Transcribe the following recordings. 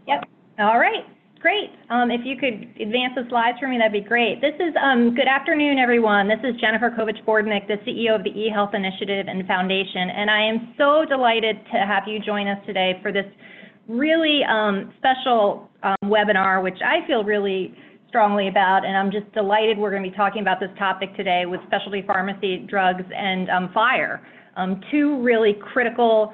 Yep. All right. Great. If you could advance the slides for me, that'd be great. This is, good afternoon, everyone. This is Jennifer Kovich-Bordnick, the CEO of the eHealth Initiative and Foundation, and I am so delighted to have you join us today for this really special webinar, which I feel really strongly about, and I'm just delighted we're going to be talking about this topic today with specialty pharmacy drugs and FHIR, two really critical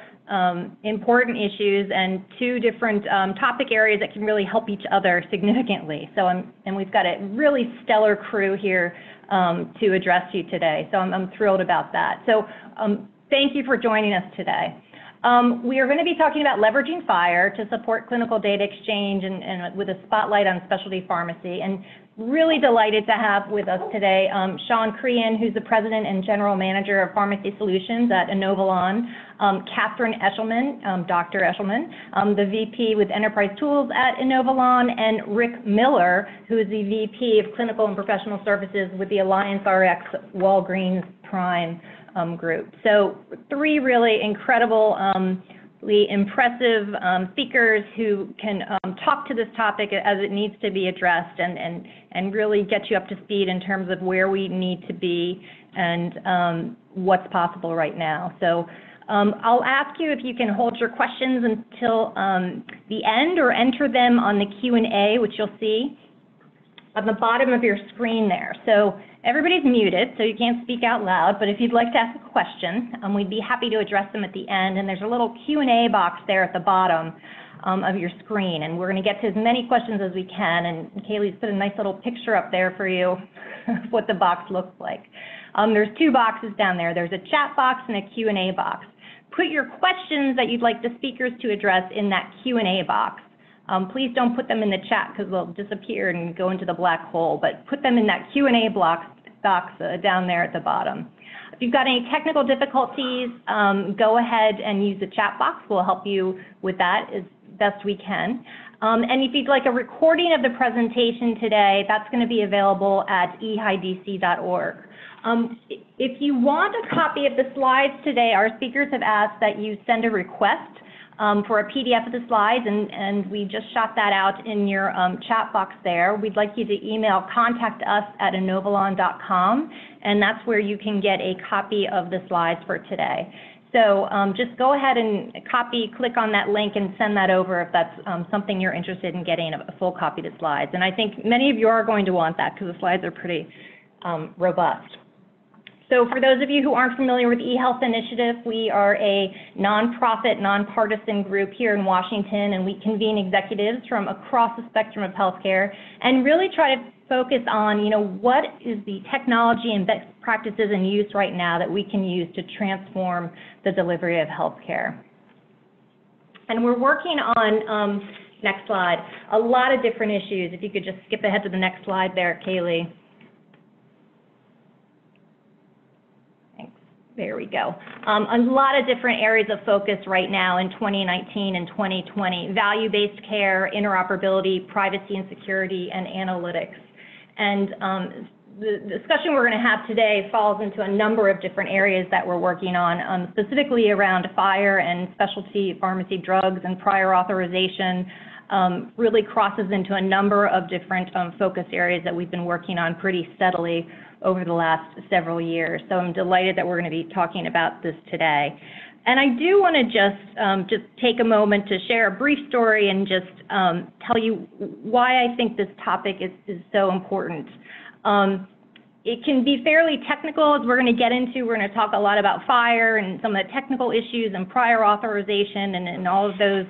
important issues and two different topic areas that can really help each other significantly. So, and we've got a really stellar crew here to address you today. So I'm thrilled about that. So thank you for joining us today. We are going to be talking about leveraging FHIR to support clinical data exchange and with a spotlight on specialty pharmacy. And really delighted to have with us today Shawn Crahan, who's the President and General Manager of Pharmacy Solutions at Inovalon, Catherine Eshelman, Dr. Eshelman, the VP with Enterprise Tools at Inovalon, and Rick Miller, who is the VP of Clinical and Professional Services with the AllianceRx Walgreens Prime group. So three really incredible impressive speakers who can talk to this topic as it needs to be addressed and really get you up to speed in terms of where we need to be and what's possible right now. So I'll ask you if you can hold your questions until the end or enter them on the Q&A, which you'll see on the bottom of your screen there. So everybody's muted, so you can't speak out loud, but if you'd like to ask a question, we'd be happy to address them at the end, and there's a little Q&A box there at the bottom of your screen, and we're going to get to as many questions as we can, and Kaylee's put a nice little picture up there for you of what the box looks like. There's two boxes down there. There's a chat box and a Q&A box. Put your questions that you'd like the speakers to address in that Q&A box. Please don't put them in the chat because they'll disappear and go into the black hole, but put them in that Q&A box down there at the bottom. If you've got any technical difficulties, go ahead and use the chat box. We'll help you with that as best we can. And if you'd like a recording of the presentation today, that's going to be available at ehidc.org. If you want a copy of the slides today, our speakers have asked that you send a request for a PDF of the slides, and we just shot that out in your chat box there. We'd like you to email contact@inovalon.com, and that's where you can get a copy of the slides for today. So just go ahead and click on that link and send that over if that's something you're interested in getting, a full copy of the slides. And I think many of you are going to want that because the slides are pretty robust. So for those of you who aren't familiar with eHealth Initiative, we are a nonprofit, nonpartisan group here in Washington, and we convene executives from across the spectrum of healthcare and really try to focus on, what is the technology and best practices in use right now that we can use to transform the delivery of healthcare. And we're working on, next slide, a lot of different issues. If you could just skip ahead to the next slide there, Kaylee. There we go. A lot of different areas of focus right now in 2019 and 2020, value-based care, interoperability, privacy and security, and analytics. And the discussion we're going to have today falls into a number of different areas that we're working on, specifically around FHIR and specialty pharmacy drugs and prior authorization, really crosses into a number of different focus areas that we've been working on pretty steadily over the last several years. So I'm delighted that we're going to be talking about this today. And I do want to just take a moment to share a brief story and just tell you why I think this topic is so important. It can be fairly technical, as we're going to get into. We're going to talk a lot about FHIR and some of the technical issues and prior authorization and all of those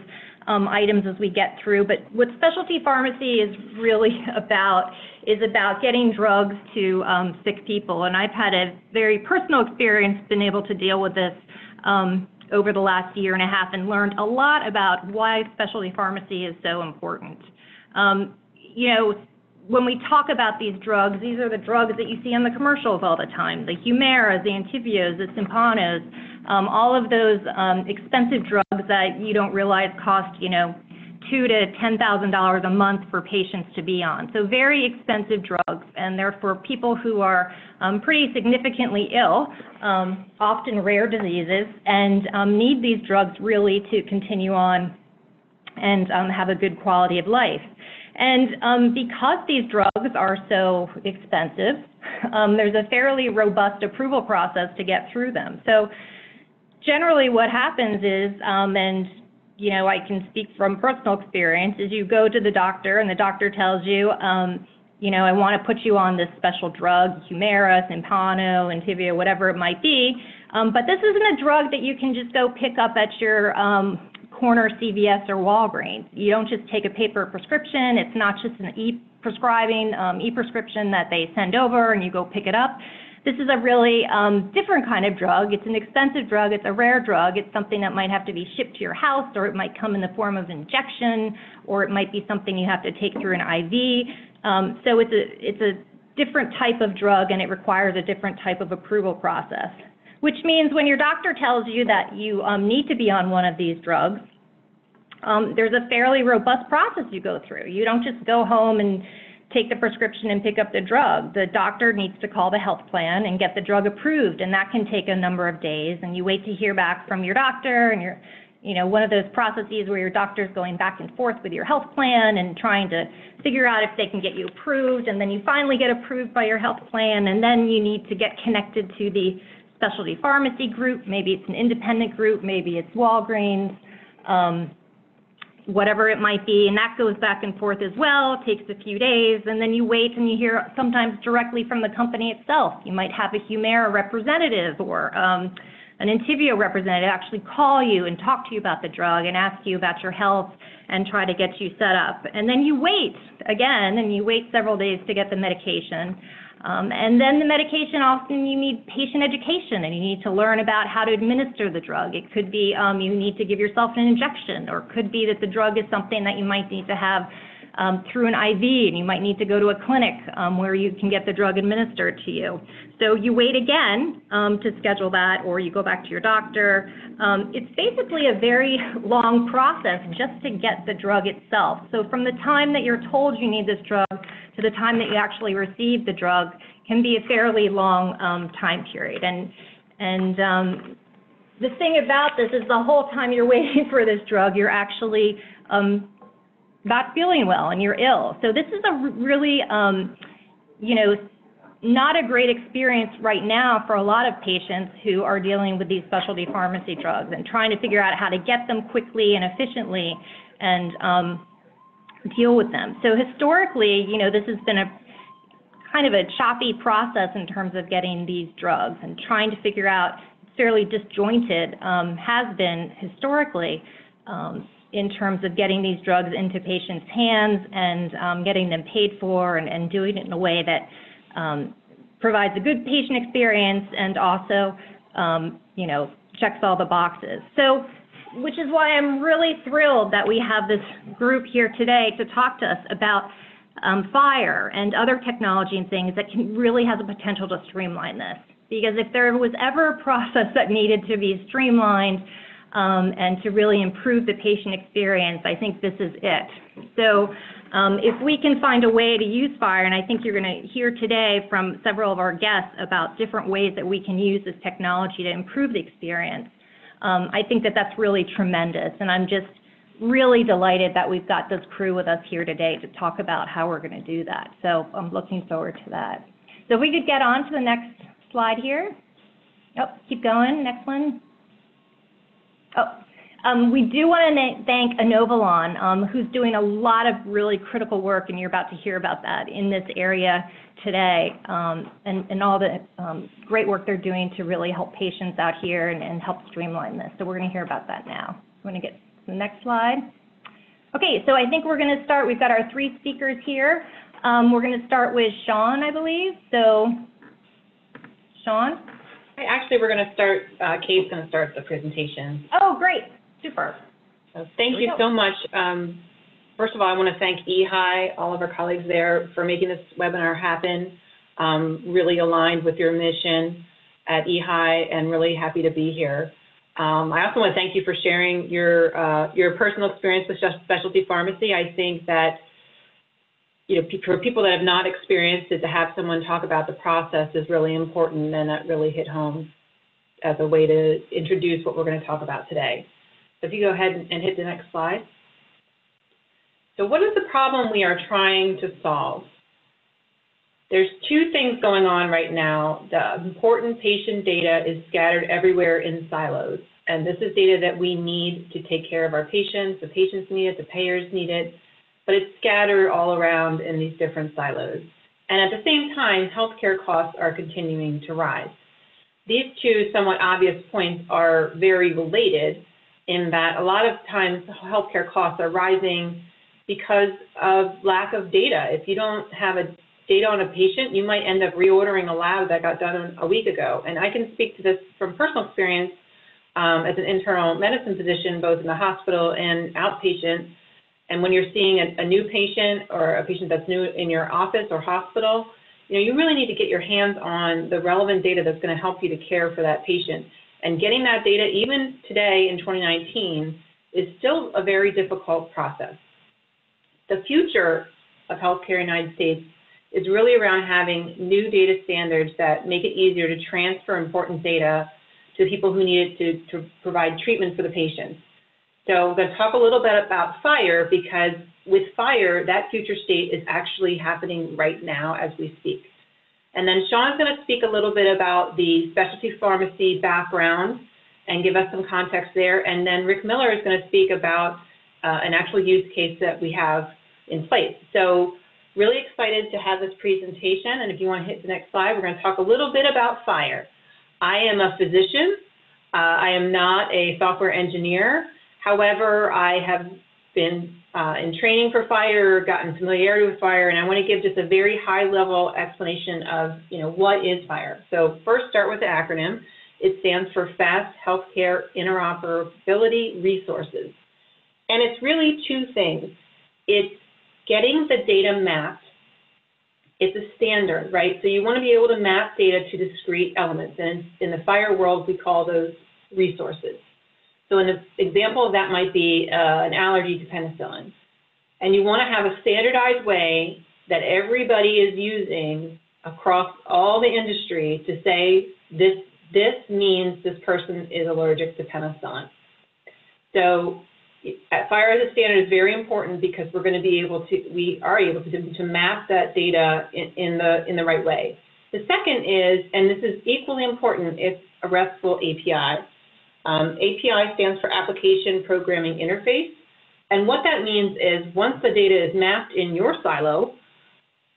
items as we get through. But what specialty pharmacy is really about is about getting drugs to sick people. And I've had a very personal experience, been able to deal with this over the last year and a half and learned a lot about why specialty pharmacy is so important. When we talk about these drugs, these are the drugs that you see on the commercials all the time, the Humiras, the Entyvios, the Sympanos, all of those expensive drugs that you don't realize cost, $2,000 to $10,000 a month for patients to be on. So very expensive drugs, and they're for people who are pretty significantly ill, often rare diseases, and need these drugs really to continue on and have a good quality of life. And because these drugs are so expensive, there's a fairly robust approval process to get through them. So generally what happens is, and you know, I can speak from personal experience, is you go to the doctor and the doctor tells you, you know, I want to put you on this special drug, Humira, Simpano, Entyvio, whatever it might be, but this isn't a drug that you can just go pick up at your corner CVS or Walgreens. You don't just take a paper prescription. It's not just an e-prescription that they send over and you go pick it up. This is a really different kind of drug. It's an expensive drug. It's a rare drug. It's something that might have to be shipped to your house, or it might come in the form of injection, or it might be something you have to take through an IV. So it's a different type of drug, and it requires a different type of approval process, which means when your doctor tells you that you need to be on one of these drugs, there's a fairly robust process you go through. You don't just go home and take the prescription and pick up the drug. The doctor needs to call the health plan and get the drug approved, and that can take a number of days, and you wait to hear back from your doctor, and you're, you know, one of those processes where your doctor's going back and forth with your health plan and trying to figure out if they can get you approved, and then you finally get approved by your health plan, and then you need to get connected to the specialty pharmacy group. Maybe it's an independent group, maybe it's Walgreens, whatever it might be, and that goes back and forth as well. It takes a few days, and then you wait and you hear sometimes directly from the company itself. You might have a Humira representative or an Entyvio representative actually call you and talk to you about the drug and ask you about your health and try to get you set up. And then you wait again, and you wait several days to get the medication. And then the medication, often you need patient education, and you need to learn about how to administer the drug. It could be you need to give yourself an injection, or it could be that the drug is something that you might need to have through an IV, and you might need to go to a clinic where you can get the drug administered to you. So you wait again to schedule that, or you go back to your doctor. It's basically a very long process just to get the drug itself. So from the time that you're told you need this drug to the time that you actually receive the drug can be a fairly long time period. And the thing about this is the whole time you're waiting for this drug, you're actually not feeling well and you're ill. So this is a really, you know, not a great experience right now for a lot of patients who are dealing with these specialty pharmacy drugs and trying to figure out how to get them quickly and efficiently and deal with them. So historically, you know, this has been a kind of a choppy process in terms of getting these drugs, and trying to figure out, fairly disjointed, has been historically in terms of getting these drugs into patients' hands and getting them paid for, and doing it in a way that provides a good patient experience and also, you know, checks all the boxes. So, which is why I'm really thrilled that we have this group here today to talk to us about FHIR and other technology and things that can really has a potential to streamline this. Because if there was ever a process that needed to be streamlined and to really improve the patient experience, I think this is it. So if we can find a way to use FHIR, and I think you're going to hear today from several of our guests about different ways that we can use this technology to improve the experience, I think that that's really tremendous, and I'm just really delighted that we've got this crew with us here today to talk about how we're going to do that. So I'm looking forward to that. So if we could get on to the next slide here. Oh, keep going, next one. Oh, we do want to thank Inovalon, who's doing a lot of really critical work, and you're about to hear about that in this area today, and all the great work they're doing to really help patients out here and help streamline this. So we're going to hear about that now. I'm going to get to the next slide. Okay, so I think we're going to start. We've got our three speakers here. We're going to start with Shawn, I believe. So, Shawn? Actually, we're going to start, Kate's going to start the presentation. Oh, great. Super. So thank you so much. First of all, I want to thank EHI, all of our colleagues there, for making this webinar happen. Really aligned with your mission at EHI, and really happy to be here. I also want to thank you for sharing your personal experience with specialty pharmacy. I think that, you know, for people that have not experienced it, to have someone talk about the process is really important, and that really hit home as a way to introduce what we're going to talk about today. So if you go ahead and hit the next slide. So what is the problem we are trying to solve? There's two things going on right now. The important patient data is scattered everywhere in silos. And this is data that we need to take care of our patients. The patients need it, the payers need it, but it's scattered all around in these different silos. And at the same time, healthcare costs are continuing to rise. These two somewhat obvious points are very related in that a lot of times healthcare costs are rising because of lack of data. If you don't have data on a patient, you might end up reordering a lab that got done a week ago. And I can speak to this from personal experience as an internal medicine physician, both in the hospital and outpatient. And when you're seeing a new patient or a patient that's new in your office or hospital, you really need to get your hands on the relevant data that's going to help you to care for that patient. And getting that data, even today in 2019, is still a very difficult process. The future of healthcare in the United States is really around having new data standards that make it easier to transfer important data to people who need it to provide treatment for the patients. So I'm going to talk a little bit about FHIR, because with FHIR, that future state is actually happening right now as we speak. And then Shawn's going to speak a little bit about the specialty pharmacy background and give us some context there. And then Rick Miller is going to speak about an actual use case that we have in place. So really excited to have this presentation. And if you want to hit the next slide, we're going to talk a little bit about FHIR. I am a physician. I am not a software engineer. However, I have been in training for FHIR, gotten familiarity with FHIR, and I want to give just a very high-level explanation of, what is FHIR. So first, start with the acronym. It stands for Fast Healthcare Interoperability Resources. And it's really two things. It's getting the data mapped. It's a standard, right? So you want to be able to map data to discrete elements. And in the FHIR world, we call those resources. So an example of that might be an allergy to penicillin. And you want to have a standardized way that everybody is using across all the industry to say this means this person is allergic to penicillin. So FHIR as a standard is very important because we are able to map that data in the right way. The second is, and this is equally important, it's a RESTful API. API stands for Application Programming Interface. And what that means is once the data is mapped in your silo,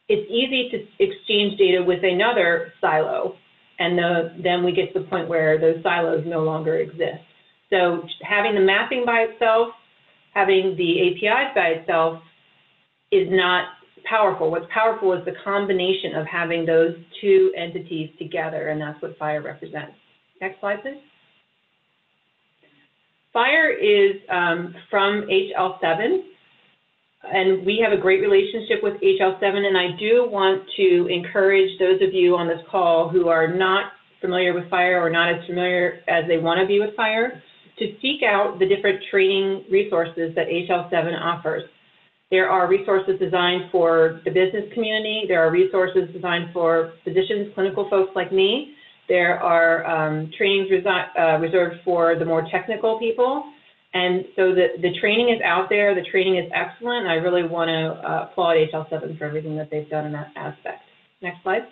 it's easy to exchange data with another silo. And then we get to the point where those silos no longer exist. So having the mapping by itself, having the APIs by itself is not powerful. What's powerful is the combination of having those two entities together, and that's what FHIR represents. Next slide, please. FHIR is from HL7, and we have a great relationship with HL7, and I do want to encourage those of you on this call who are not familiar with FHIR or not as familiar as they want to be with FHIR to seek out the different training resources that HL7 offers. There are resources designed for the business community. There are resources designed for physicians, clinical folks like me. There are trainings reserved for the more technical people. And so the training is out there. The training is excellent. And I really want to applaud HL7 for everything that they've done in that aspect. Next slide.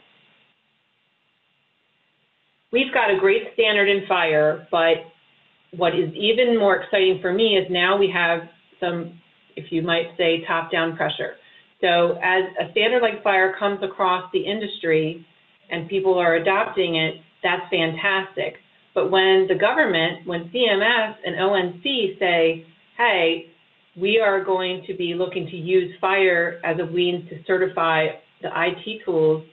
We've got a great standard in FHIR, but what is even more exciting for me is now we have some, if you might say, top-down pressure. So as a standard like FHIR comes across the industry and people are adopting it, that's fantastic. But when the government, when CMS and ONC say, hey, we are going to be looking to use FHIR as a means to certify the IT tools,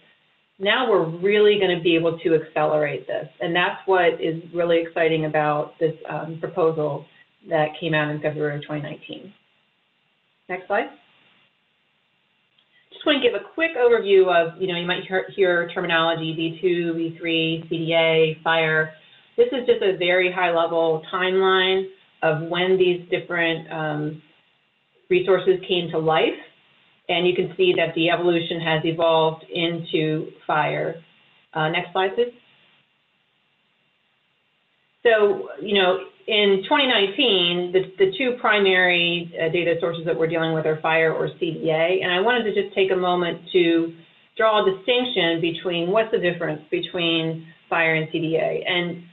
now we're really going to be able to accelerate this. And that's what is really exciting about this proposal that came out in February of 2019. Next slide. Just want to give a quick overview of, you might hear terminology, V2, V3, CDA, FHIR. This is just a very high-level timeline of when these different resources came to life. And you can see that the evolution has evolved into FHIR. Next slide, please. So, in 2019, the two primary data sources that we're dealing with are FHIR or CDA, and I wanted to just take a moment to draw a distinction between what's the difference between FHIR and CDA. And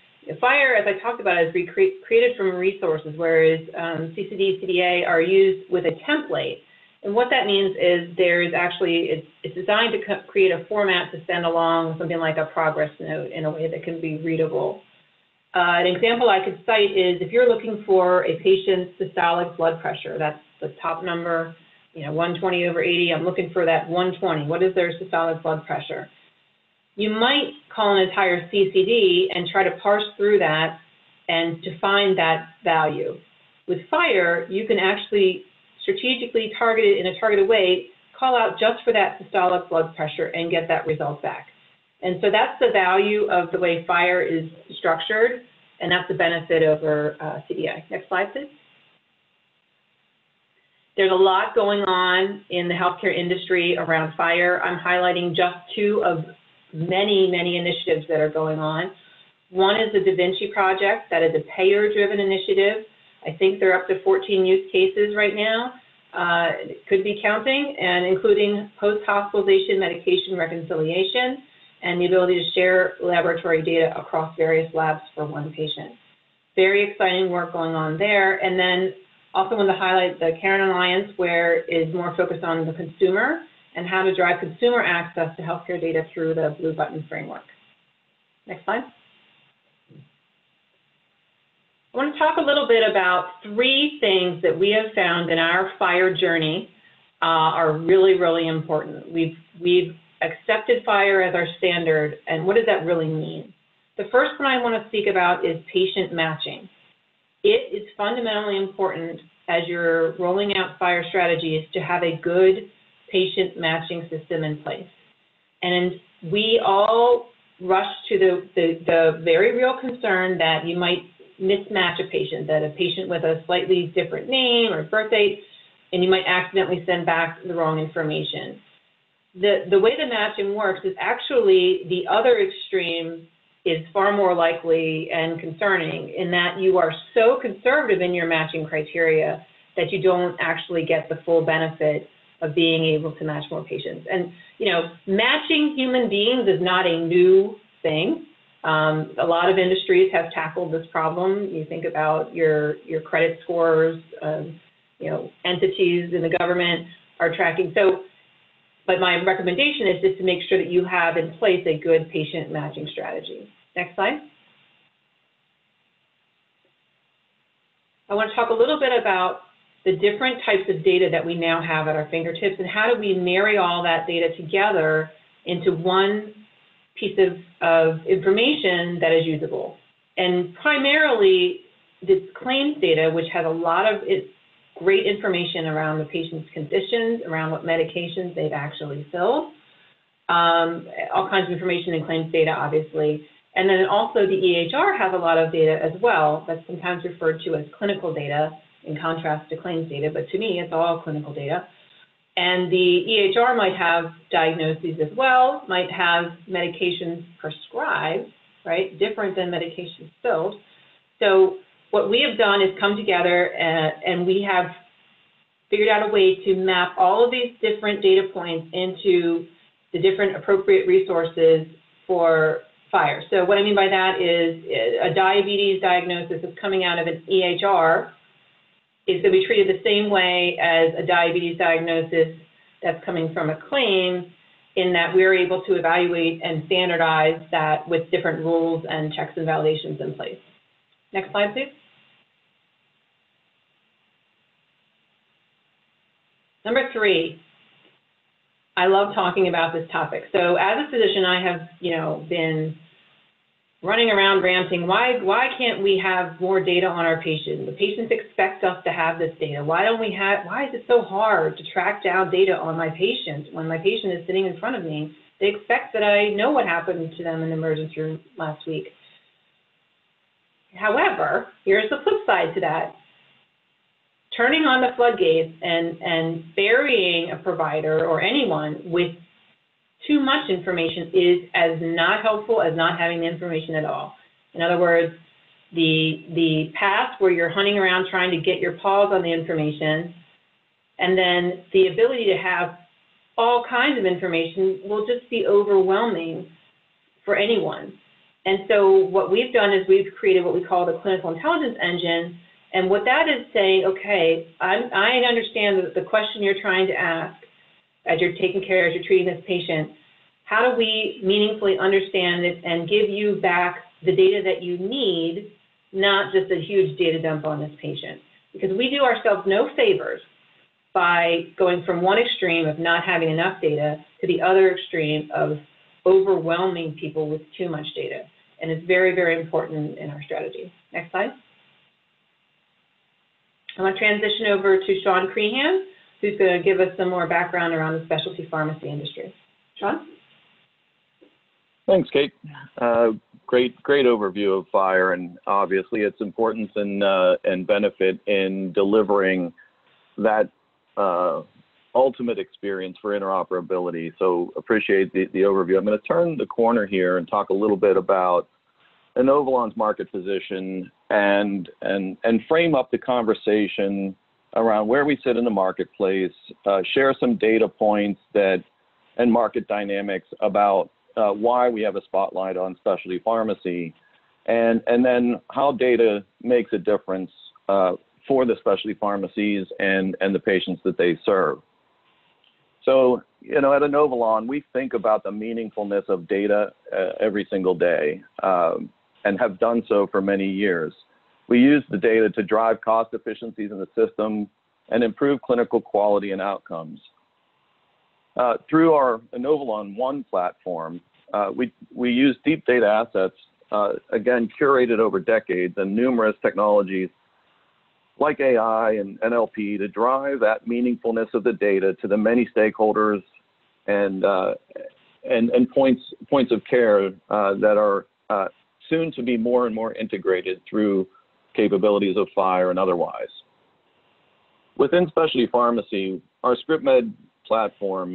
FHIR, as I talked about, is created from resources, whereas CCD, CDA are used with a template. And what that means is there's actually, it's designed to create a format to send along something like a progress note in a way that can be readable. An example I could cite is if you're looking for a patient's systolic blood pressure, that's the top number, 120/80, I'm looking for that 120. What is their systolic blood pressure? You might call an entire CCD and try to parse through that and to find that value. With FHIR, you can actually strategically target it in a targeted way, call out just for that systolic blood pressure and get that result back. And so that's the value of the way FHIR is structured, and that's the benefit over CDA. Next slide, please. There's a lot going on in the healthcare industry around FHIR. I'm highlighting just two of many, many initiatives that are going on. One is the DaVinci Project. That is a payer-driven initiative. I think they're up to 14 use cases right now. It could be counting, and including post-hospitalization medication reconciliation and the ability to share laboratory data across various labs for one patient. Very exciting work going on there. And then also want to highlight the Karen Alliance, where is more focused on the consumer and how to drive consumer access to healthcare data through the Blue Button framework. Next slide. I want to talk a little bit about three things that we have found in our FHIR journey are really, really important. We've accepted FHIR as our standard, and what does that really mean? The first one I want to speak about is patient matching. It is fundamentally important as you're rolling out FHIR strategies to have a good patient matching system in place. And we all rush to the very real concern that you might mismatch a patient, that a patient with a slightly different name or birth date, and you might accidentally send back the wrong information. The way the matching works is actually the other extreme is far more likely and concerning in that you are so conservative in your matching criteria that you don't actually get the full benefit of being able to match more patients. And, matching human beings is not a new thing. A lot of industries have tackled this problem. You think about your credit scores, entities in the government are tracking. But my recommendation is just to make sure that you have in place a good patient matching strategy. Next slide. I want to talk a little bit about the different types of data that we now have at our fingertips and how do we marry all that data together into one piece of information that is usable. And primarily, this claims data, which has a lot of great information around the patient's conditions, around what medications they've actually filled, all kinds of information in claims data, obviously. And then also the EHR has a lot of data as well. That's sometimes referred to as clinical data in contrast to claims data, but to me, it's all clinical data. And the EHR might have diagnoses as well, might have medications prescribed, right, different than medications filled. So what we have done is come together and we have figured out a way to map all of these different data points into the different appropriate resources for FHIR. So what I mean by that is a diabetes diagnosis that's coming out of an EHR is going to be treated the same way as a diabetes diagnosis that's coming from a claim, in that we're able to evaluate and standardize that with different rules and checks and validations in place. Next slide, please. Number three, I love talking about this topic. So as a physician, I have, been running around ranting, why can't we have more data on our patients? The patients expect us to have this data. Why is it so hard to track down data on my patient when my patient is sitting in front of me? They expect that I know what happened to them in the emergency room last week. However, here's the flip side to that. Turning on the floodgates and burying a provider or anyone with too much information is as not helpful as not having the information at all. In other words, the past where you're hunting around trying to get your paws on the information, and then the ability to have all kinds of information will just be overwhelming for anyone. And so what we've done is we've created what we call the clinical intelligence engine. And what that is saying, okay, I understand the question you're trying to ask as you're taking care, as you're treating this patient. How do we meaningfully understand it and give you back the data that you need, not just a huge data dump on this patient? Because we do ourselves no favors by going from one extreme of not having enough data to the other extreme of overwhelming people with too much data. And it's very, very important in our strategy. Next slide. I want to transition over to Shawn Crahan, who's going to give us some more background around the specialty pharmacy industry. Shawn? Thanks, Kate. Great overview of FHIR, and obviously its importance and benefit in delivering that ultimate experience for interoperability. So appreciate the overview. I'm going to turn the corner here and talk a little bit about Inovalon's market position and frame up the conversation around where we sit in the marketplace, share some data points and market dynamics about why we have a spotlight on specialty pharmacy, and then how data makes a difference for the specialty pharmacies and the patients that they serve. So, you know, at Inovalon, we think about the meaningfulness of data every single day and have done so for many years. We use the data to drive cost efficiencies in the system and improve clinical quality and outcomes. Through our Inovalon One platform, we use deep data assets, again, curated over decades and numerous technologies like AI and NLP to drive that meaningfulness of the data to the many stakeholders and points of care that are soon to be more and more integrated through capabilities of FHIR and otherwise. Within specialty pharmacy, our ScriptMed platform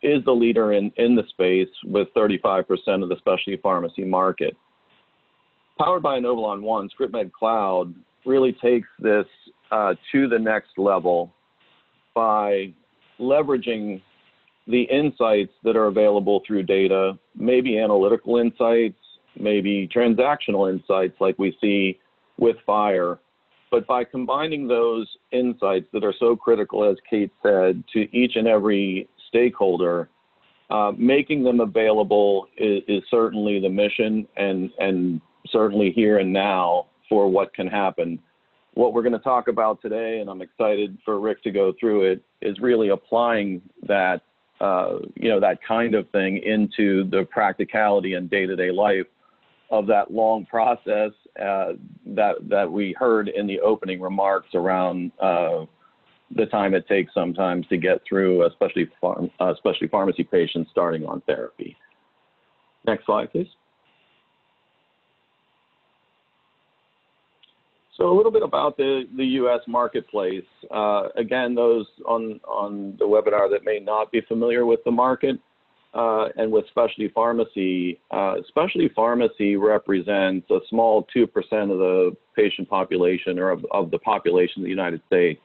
is the leader in the space with 35% of the specialty pharmacy market. Powered by Inovalon One, ScriptMed Cloud really takes this to the next level by leveraging the insights that are available through data, maybe analytical insights, maybe transactional insights like we see with FHIR, but by combining those insights that are so critical, as Kate said, to each and every stakeholder, making them available is certainly the mission and certainly here and now for what can happen. What we're going to talk about today, and I'm excited for Rick to go through it, is really applying that, that kind of thing into the practicality and day-to-day life of that long process that we heard in the opening remarks around the time it takes sometimes to get through, especially pharmacy patients starting on therapy. Next slide, please. So a little bit about the U.S. marketplace. Again, those on the webinar that may not be familiar with the market and with specialty pharmacy represents a small 2% of the patient population or of the population of the United States.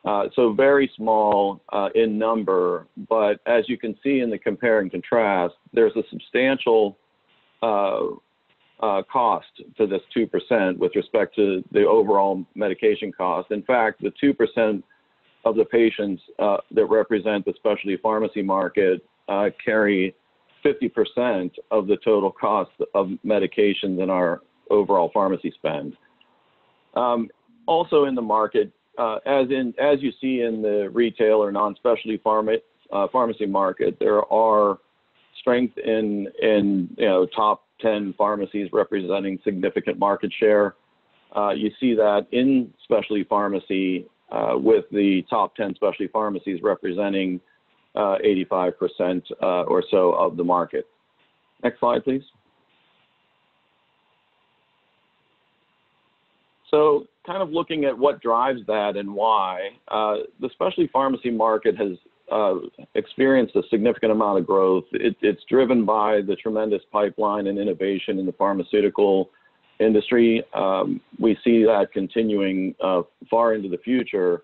So very small in number, but as you can see in the compare and contrast, there's a substantial cost to this 2% with respect to the overall medication cost. In fact, the 2% of the patients that represent the specialty pharmacy market carry 50% of the total cost of medications in our overall pharmacy spend. Also in the market, as you see in the retail or non-specialty pharmacy market, there are strength in top 10 pharmacies representing significant market share. You see that in specialty pharmacy with the top 10 specialty pharmacies representing 85% or so of the market. Next slide, please. So kind of looking at what drives that and why, the specialty pharmacy market has experienced a significant amount of growth. It's driven by the tremendous pipeline and innovation in the pharmaceutical industry. We see that continuing far into the future.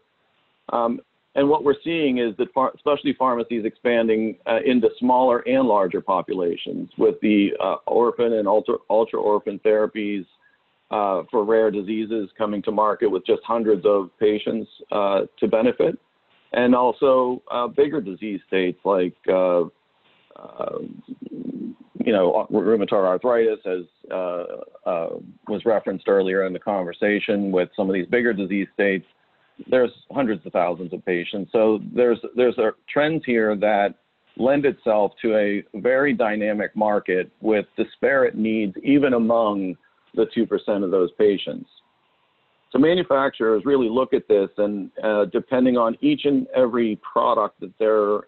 And what we're seeing is that specialty pharmacies expanding into smaller and larger populations with the orphan and ultra-orphan therapies for rare diseases coming to market with just hundreds of patients to benefit. And also bigger disease states like, rheumatoid arthritis, as was referenced earlier in the conversation with some of these bigger disease states. There's hundreds of thousands of patients. So there's a trend here that lend itself to a very dynamic market with disparate needs even among the 2% of those patients. So manufacturers really look at this, and depending on each and every product that they're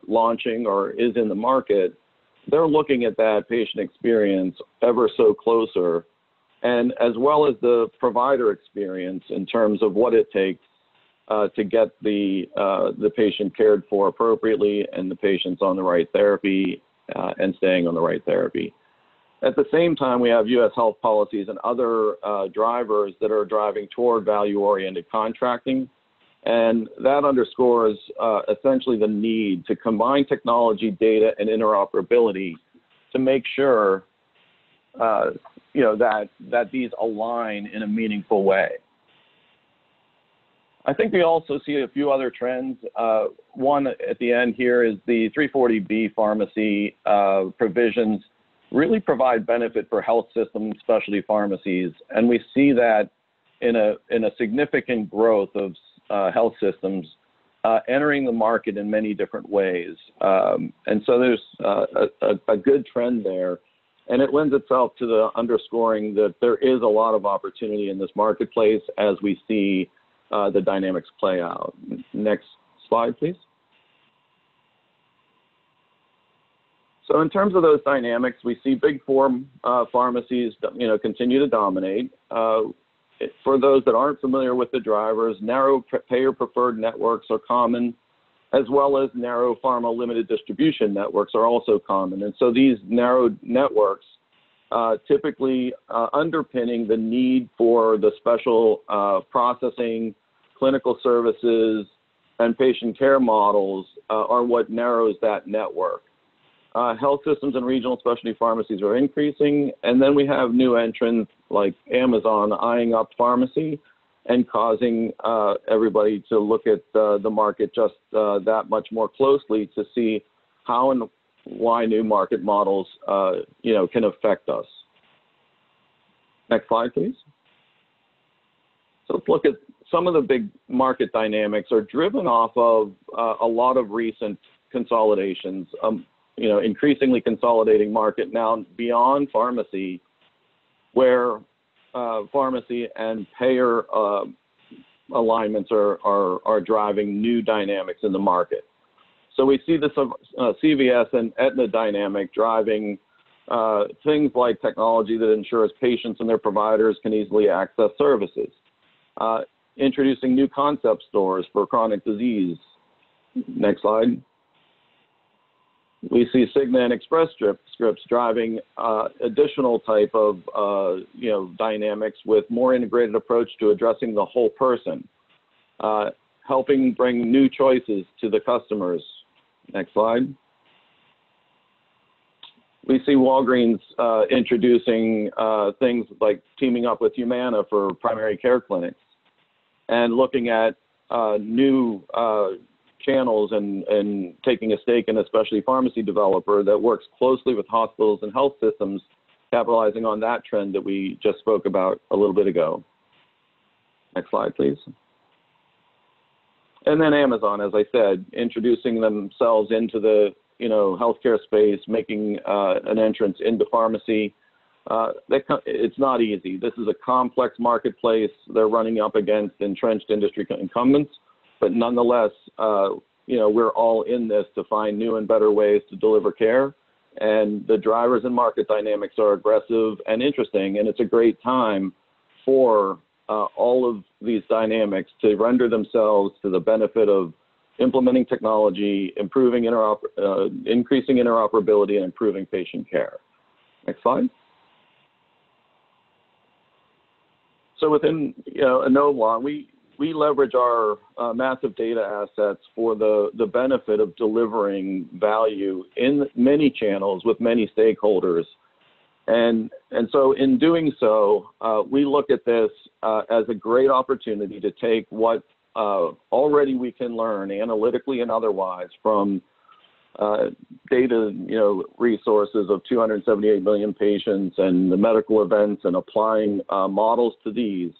launching or is in the market, they're looking at that patient experience ever so closer, and as well as the provider experience in terms of what it takes to get the patient cared for appropriately and the patient's on the right therapy and staying on the right therapy. At the same time, we have U.S. health policies and other drivers that are driving toward value-oriented contracting. And that underscores essentially the need to combine technology, data, and interoperability to make sure that these align in a meaningful way. I think we also see a few other trends. One at the end here is the 340B pharmacy provisions really provide benefit for health system specialty pharmacies, and we see that in a significant growth of health systems entering the market in many different ways. And so there's a good trend there, and it lends itself to the underscoring that there is a lot of opportunity in this marketplace as we see the dynamics play out. Next slide, please. So in terms of those dynamics, we see big four pharmacies, continue to dominate. For those that aren't familiar with the drivers, narrow payer-preferred networks are common, as well as narrow pharma limited distribution networks are also common. And so these narrow networks typically underpinning the need for the special processing, clinical services, and patient care models are what narrows that network. Health systems and regional specialty pharmacies are increasing, and then we have new entrants like Amazon eyeing up pharmacy and causing everybody to look at the market just that much more closely to see how and why new market models can affect us. Next slide, please. So let's look at some of the big market dynamics are driven off of a lot of recent consolidations. Increasingly consolidating market now beyond pharmacy, where pharmacy and payer alignments are driving new dynamics in the market. So we see this CVS and Aetna dynamic driving things like technology that ensures patients and their providers can easily access services. Introducing new concept stores for chronic disease. Next slide. We see Cigna and Express Scripts driving additional type of dynamics with more integrated approach to addressing the whole person, helping bring new choices to the customers. Next slide. We see Walgreens introducing things like teaming up with Humana for primary care clinics and looking at new channels and taking a stake in a specialty pharmacy developer that works closely with hospitals and health systems, capitalizing on that trend that we just spoke about a little bit ago. Next slide, please. And then Amazon, as I said, introducing themselves into the healthcare space, making an entrance into pharmacy. It's not easy. This is a complex marketplace. They're running up against entrenched industry incumbents. But nonetheless, we're all in this to find new and better ways to deliver care. And the drivers and market dynamics are aggressive and interesting. And it's a great time for all of these dynamics to render themselves to the benefit of implementing technology, increasing interoperability, and improving patient care. Next slide. So within Inovalon, we leverage our massive data assets for the benefit of delivering value in many channels with many stakeholders. And so in doing so, we look at this as a great opportunity to take what already we can learn analytically and otherwise from data, resources of 278 million patients and the medical events, and applying models to these,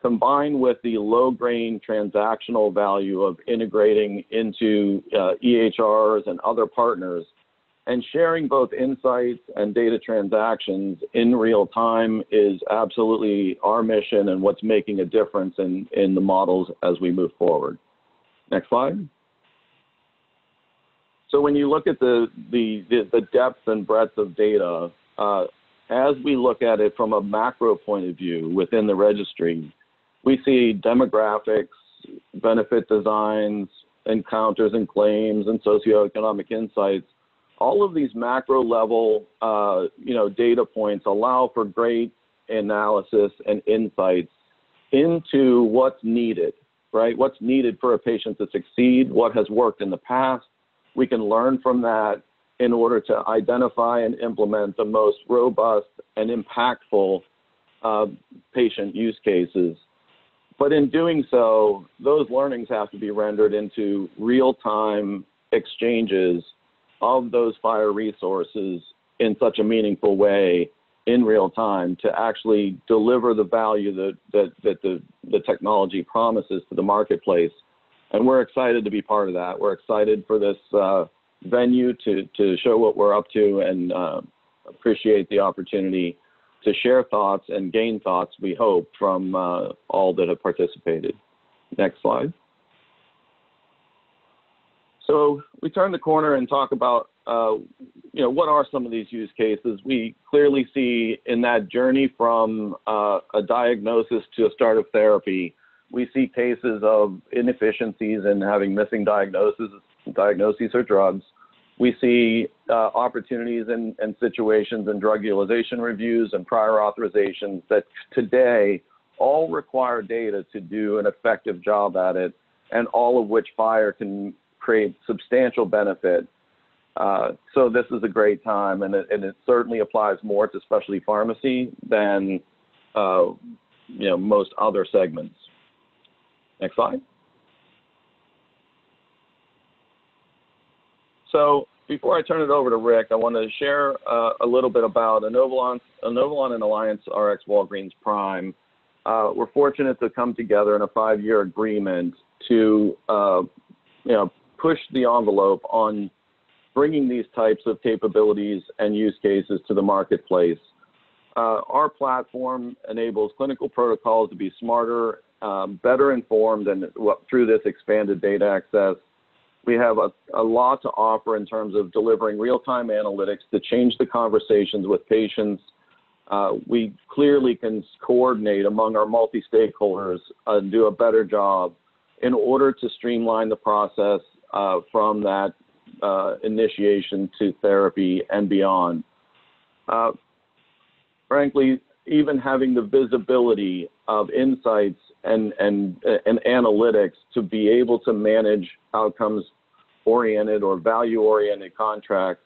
combined with the low-grain transactional value of integrating into EHRs and other partners, and sharing both insights and data transactions in real time is absolutely our mission and what's making a difference in the models as we move forward. Next slide. So when you look at the depth and breadth of data, as we look at it from a macro point of view within the registry, we see demographics, benefit designs, encounters and claims, and socioeconomic insights. All of these macro level, data points allow for great analysis and insights into what's needed, right? What's needed for a patient to succeed, what has worked in the past. We can learn from that in order to identify and implement the most robust and impactful patient use cases. But in doing so, those learnings have to be rendered into real-time exchanges of those FHIR resources in such a meaningful way in real time to actually deliver the value that the technology promises to the marketplace. And we're excited to be part of that. We're excited for this venue to show what we're up to, and appreciate the opportunity to share thoughts and gain thoughts, we hope, from all that have participated. Next slide. So we turn the corner and talk about, what are some of these use cases? We clearly see in that journey from a diagnosis to a start of therapy, we see cases of inefficiencies in having missing diagnoses or drugs. We see opportunities and situations in drug utilization reviews and prior authorizations that today all require data to do an effective job at it, and all of which FHIR can create substantial benefit. So this is a great time, and it certainly applies more to specialty pharmacy than most other segments. Next slide. So before I turn it over to Rick, I want to share a little bit about Inovalon and AllianceRx Walgreens Prime. We're fortunate to come together in a 5-year agreement to push the envelope on bringing these types of capabilities and use cases to the marketplace. Our platform enables clinical protocols to be smarter, better informed, and through this expanded data access. We have a lot to offer in terms of delivering real-time analytics to change the conversations with patients. We clearly can coordinate among our multi-stakeholders and do a better job in order to streamline the process from that initiation to therapy and beyond. Frankly, even having the visibility of insights and analytics to be able to manage outcomes-oriented or value-oriented contracts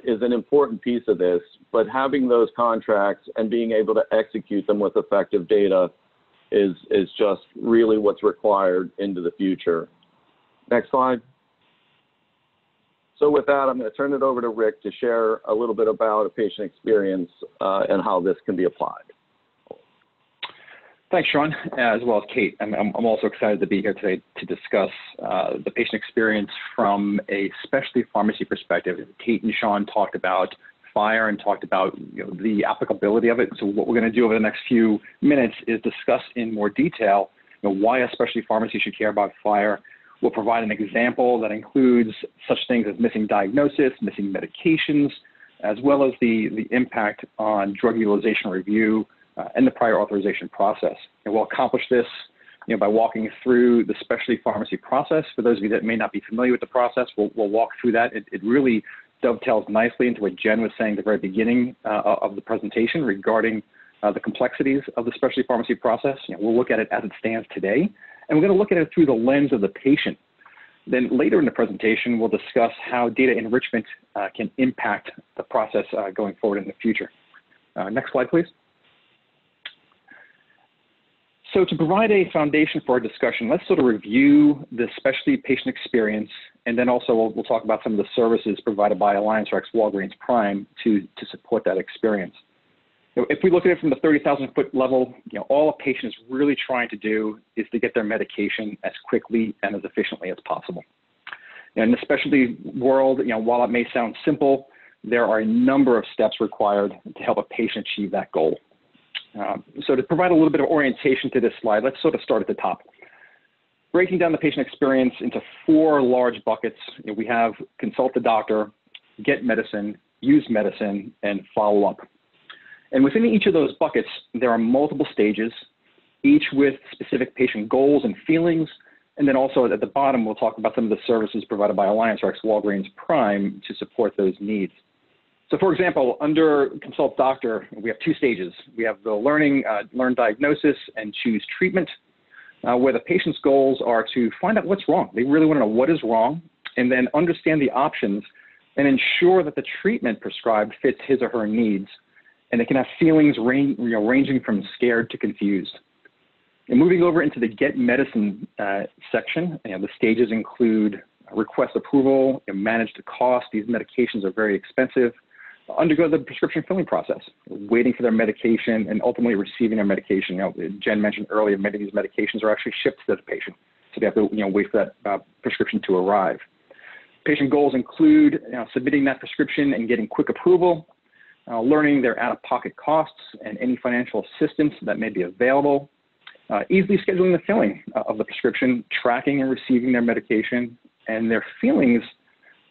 is an important piece of this. But having those contracts and being able to execute them with effective data is just really what's required into the future. Next slide. So with that, I'm going to turn it over to Rick to share a little bit about a patient experience and how this can be applied. Thanks, Shawn, as well as Kate. I'm also excited to be here today to discuss the patient experience from a specialty pharmacy perspective. Kate and Shawn talked about FHIR and talked about the applicability of it. So what we're going to do over the next few minutes is discuss in more detail why a specialty pharmacy should care about FHIR. We'll provide an example that includes such things as missing diagnosis, missing medications, as well as the impact on drug utilization review and the prior authorization process. And we'll accomplish this by walking through the specialty pharmacy process. For those of you that may not be familiar with the process, we'll walk through that. It really dovetails nicely into what Jen was saying at the very beginning of the presentation regarding the complexities of the specialty pharmacy process. We'll look at it as it stands today, and we're going to look at it through the lens of the patient. Then later in the presentation, we'll discuss how data enrichment can impact the process going forward in the future. Next slide, please. So to provide a foundation for our discussion, let's sort of review the specialty patient experience, and then also we'll talk about some of the services provided by AllianceRx Walgreens Prime to support that experience. If we look at it from the 30,000-foot level, all a patient is really trying to do is to get their medication as quickly and as efficiently as possible. In the specialty world, while it may sound simple, there are a number of steps required to help a patient achieve that goal. So to provide a little bit of orientation to this slide, let's sort of start at the top. Breaking down the patient experience into 4 large buckets, we have consult the doctor, get medicine, use medicine, and follow up. And within each of those buckets, there are multiple stages, each with specific patient goals and feelings. And then also at the bottom, we'll talk about some of the services provided by AllianceRx Walgreens Prime to support those needs. So for example, under consult doctor, we have 2 stages. We have the learn diagnosis and choose treatment, where the patient's goals are to find out what's wrong. They really want to know what is wrong, and then understand the options and ensure that the treatment prescribed fits his or her needs. And they can have feelings ranging from scared to confused. And moving over into the get medicine section, the stages include request approval, manage the cost. These medications are very expensive. Undergo the prescription filling process, waiting for their medication, and ultimately receiving their medication. Jen mentioned earlier, many of these medications are actually shipped to the patient, so they have to wait for that prescription to arrive. Patient goals include submitting that prescription and getting quick approval, learning their out-of-pocket costs and any financial assistance that may be available, easily scheduling the filling of the prescription, tracking and receiving their medication, and their feelings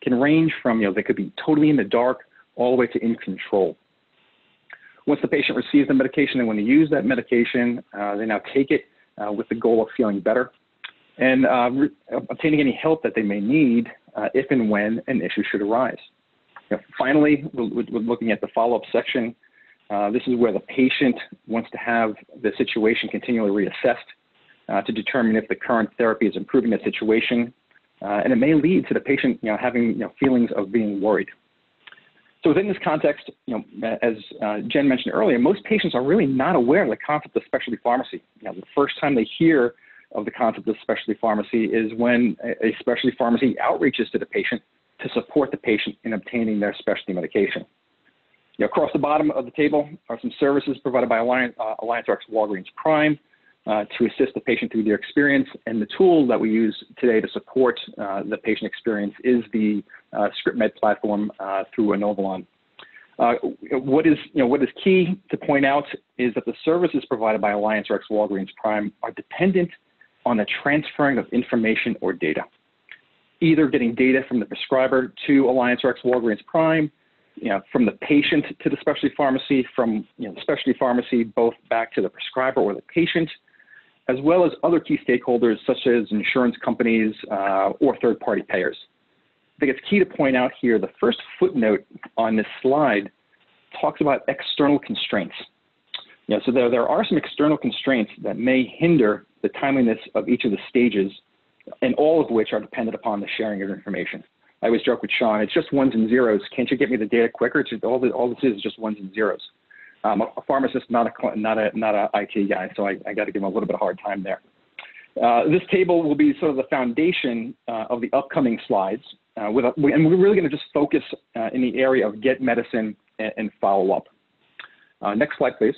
can range from, they could be totally in the dark all the way to in control. Once the patient receives the medication, they want to use that medication. They now take it with the goal of feeling better and obtaining any help that they may need if and when an issue should arise. Finally, we're looking at the follow-up section. This is where the patient wants to have the situation continually reassessed to determine if the current therapy is improving the situation, and it may lead to the patient having feelings of being worried. So within this context, as Jen mentioned earlier, most patients are really not aware of the concept of specialty pharmacy. The first time they hear of the concept of specialty pharmacy is when a specialty pharmacy outreaches to the patient to support the patient in obtaining their specialty medication. Across the bottom of the table are some services provided by AllianceRx Walgreens Prime to assist the patient through their experience. And the tool that we use today to support the patient experience is the ScriptMed platform through Inovalon. What is key to point out is that the services provided by AllianceRx Walgreens Prime are dependent on the transferring of information or data, either getting data from the prescriber to AllianceRx Walgreens Prime, from the patient to the specialty pharmacy, from the specialty pharmacy both back to the prescriber or the patient, as well as other key stakeholders such as insurance companies or third-party payers. I think it's key to point out here, the first footnote on this slide talks about external constraints. So there are some external constraints that may hinder the timeliness of each of the stages, and all of which are dependent upon the sharing of information. I always joke with Shawn, it's just ones and zeros. Can't you get me the data quicker? It's just, all this is just ones and zeros. A pharmacist, not a IT guy, so I got to give him a little bit of a hard time there. This table will be sort of the foundation of the upcoming slides, and we're really going to just focus in the area of get medicine and follow up. Next slide, please.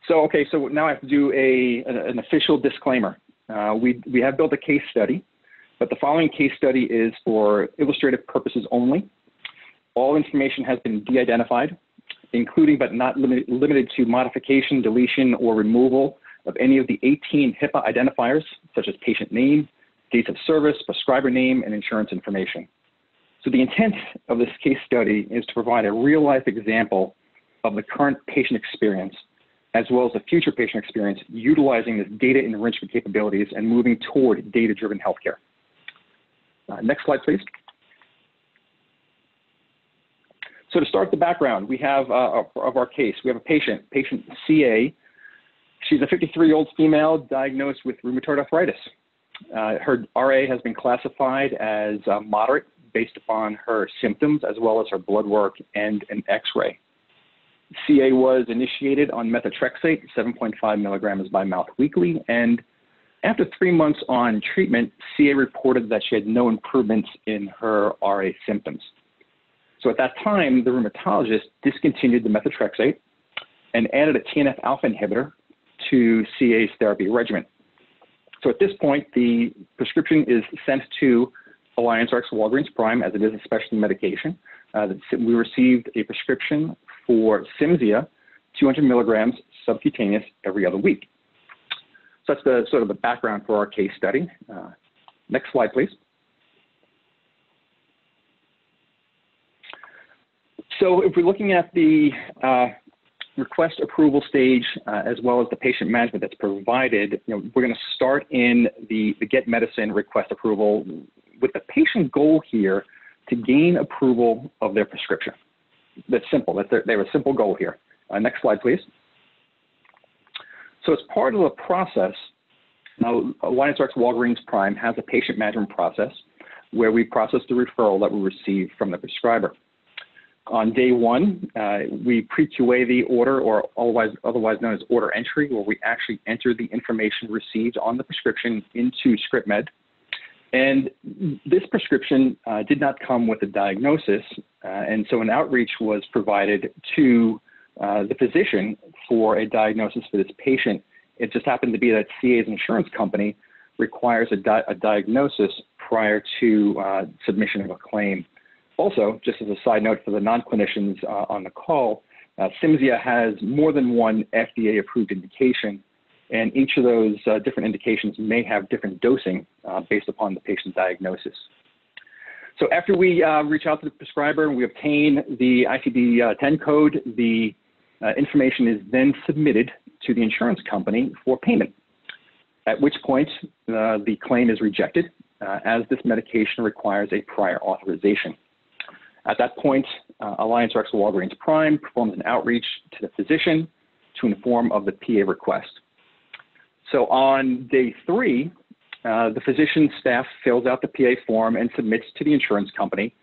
So now I have to do an official disclaimer. We have built a case study, but the following case study is for illustrative purposes only. All information has been de-identified, including but not limited to modification, deletion, or removal of any of the 18 HIPAA identifiers, such as patient name, dates of service, prescriber name, and insurance information. So the intent of this case study is to provide a real-life example of the current patient experience, as well as the future patient experience, utilizing this data enrichment capabilities and moving toward data-driven healthcare. Next slide, please. So to start the background, we have of our case, we have a patient CA. She's a 53-year-old female diagnosed with rheumatoid arthritis. Her RA has been classified as moderate based upon her symptoms as well as her blood work and an X-ray. CA was initiated on methotrexate, 7.5 milligrams by mouth weekly, and after 3 months on treatment, CA reported that she had no improvements in her RA symptoms. So at that time, the rheumatologist discontinued the methotrexate and added a TNF-alpha inhibitor to CA's therapy regimen. So at this point, the prescription is sent to AllianceRx Walgreens Prime, as it is a specialty medication. We received a prescription for Cimzia, 200 milligrams subcutaneous every other week. So that's the sort of the background for our case study. Next slide, please. So if we're looking at the request approval stage as well as the patient management that's provided, we're going to start in the Get Medicine request approval with the patient goal here to gain approval of their prescription. That's simple. They have a simple goal here. Next slide, please. So as part of the process, now AllianceRx Walgreens Prime has a patient management process where we process the referral that we receive from the prescriber. On day one, we pre-QA the order, or otherwise known as order entry, where we actually enter the information received on the prescription into ScriptMed. And this prescription did not come with a diagnosis, and so an outreach was provided to the physician for a diagnosis for this patient. It just happened to be that CA's insurance company requires a diagnosis prior to submission of a claim. Also, just as a side note for the non-clinicians on the call, Cimzia has more than one FDA-approved indication, and each of those different indications may have different dosing based upon the patient diagnosis. So after we reach out to the prescriber and we obtain the ICD-10 code, the information is then submitted to the insurance company for payment, at which point the claim is rejected as this medication requires a prior authorization. At that point, AllianceRx Walgreens Prime performs an outreach to the physician to inform of the PA request. So on day 3, the physician staff fills out the PA form and submits to the insurance company.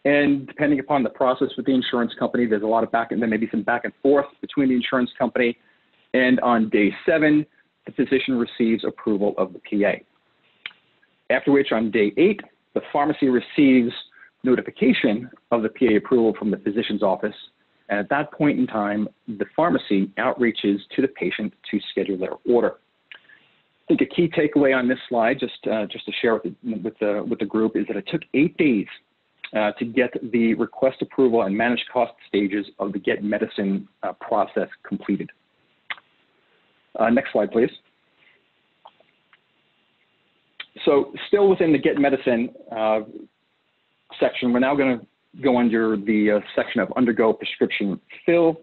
And depending upon the process with the insurance company, there's a lot of there may be some back and forth between the insurance company. And on day 7, the physician receives approval of the PA. After which, on day 8, the pharmacy receives notification of the PA approval from the physician's office, and at that point in time, the pharmacy outreaches to the patient to schedule their order. I think a key takeaway on this slide, just to share with the group, is that it took 8 days to get the request approval and managed cost stages of the Get Medicine process completed. Next slide, please. So still within the Get Medicine section, we're now going to go under the section of undergo prescription fill.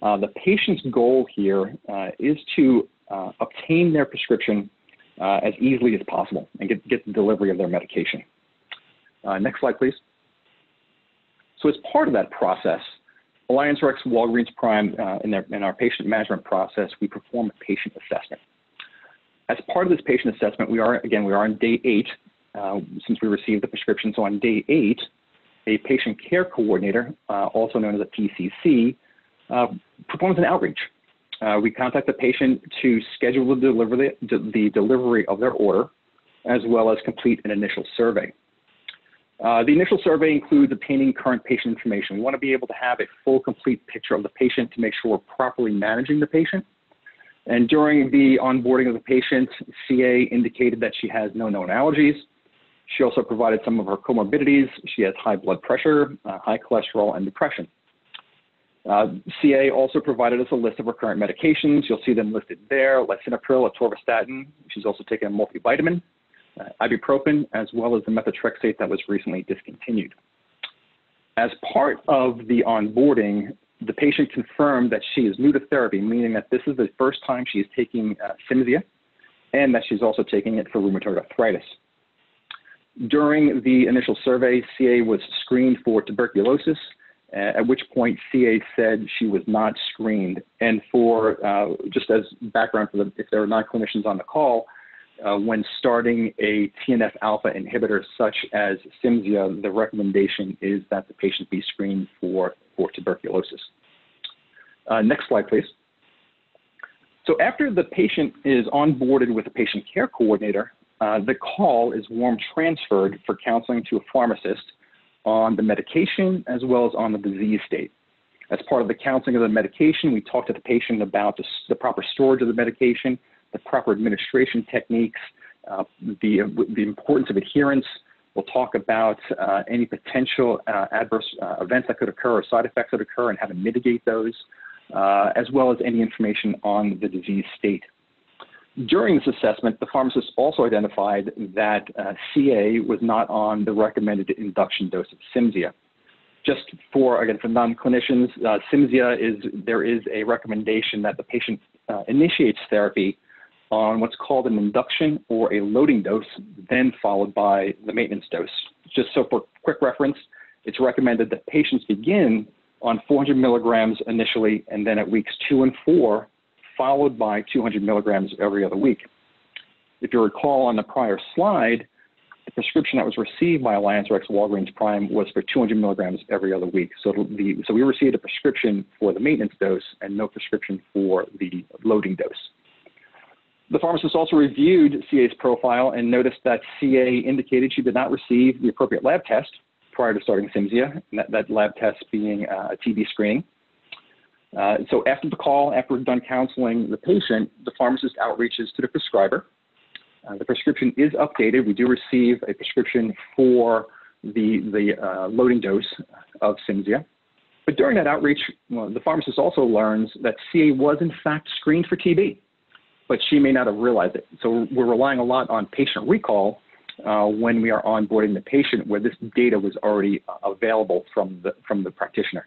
The patient's goal here is to obtain their prescription as easily as possible and get the delivery of their medication. Next slide, please. So as part of that process, AllianceRx Walgreens Prime, in our patient management process, we perform a patient assessment. As part of this patient assessment, we are on day 8, since we received the prescription. So on day 8, a patient care coordinator, also known as a PCC, performs an outreach. We contact the patient to schedule the delivery of their order, as well as complete an initial survey. The initial survey includes obtaining current patient information. We want to be able to have a full, complete picture of the patient to make sure we're properly managing the patient. And during the onboarding of the patient, CA indicated that she has no known allergies. She also provided some of her comorbidities. She has high blood pressure, high cholesterol, and depression. CA also provided us a list of her current medications. You'll see them listed there: lisinopril, atorvastatin. She's also taken a multivitamin, ibuprofen, as well as the methotrexate that was recently discontinued. As part of the onboarding, the patient confirmed that she is new to therapy, meaning that this is the first time she is taking Cimzia, and that she's also taking it for rheumatoid arthritis. During the initial survey, CA was screened for tuberculosis at which point CA said she was not screened. And for, just as background for if there are non-clinicians on the call, when starting a TNF-alpha inhibitor such as Cimzia, the recommendation is that the patient be screened for tuberculosis. Next slide, please. So after the patient is onboarded with a patient care coordinator, the call is warm transferred for counseling to a pharmacist on the medication as well as on the disease state. As part of the counseling of the medication, we talk to the patient about the proper storage of the medication, the proper administration techniques, the importance of adherence. We'll talk about any potential adverse events that could occur or side effects that occur and how to mitigate those, as well as any information on the disease state. During this assessment, the pharmacist also identified that CA was not on the recommended induction dose of Cimzia. Just for, again, for non-clinicians, Cimzia there is a recommendation that the patient initiates therapy on what's called an induction or a loading dose, then followed by the maintenance dose. Just so for quick reference, it's recommended that patients begin on 400 milligrams initially, and then at weeks 2 and 4, followed by 200 milligrams every other week. If you recall on the prior slide, the prescription that was received by AllianceRx Walgreens Prime was for 200 milligrams every other week. So we received a prescription for the maintenance dose and no prescription for the loading dose. The pharmacist also reviewed CA's profile and noticed that CA indicated she did not receive the appropriate lab test prior to starting Cimzia, and that lab test being a TB screening. So after the call, after we're done counseling the patient, the pharmacist outreaches to the prescriber. The prescription is updated. We do receive a prescription for the loading dose of Cimzia. But during that outreach, the pharmacist also learns that CA was in fact screened for TB, but she may not have realized it. So we're relying a lot on patient recall when we are onboarding the patient, where this data was already available from the practitioner.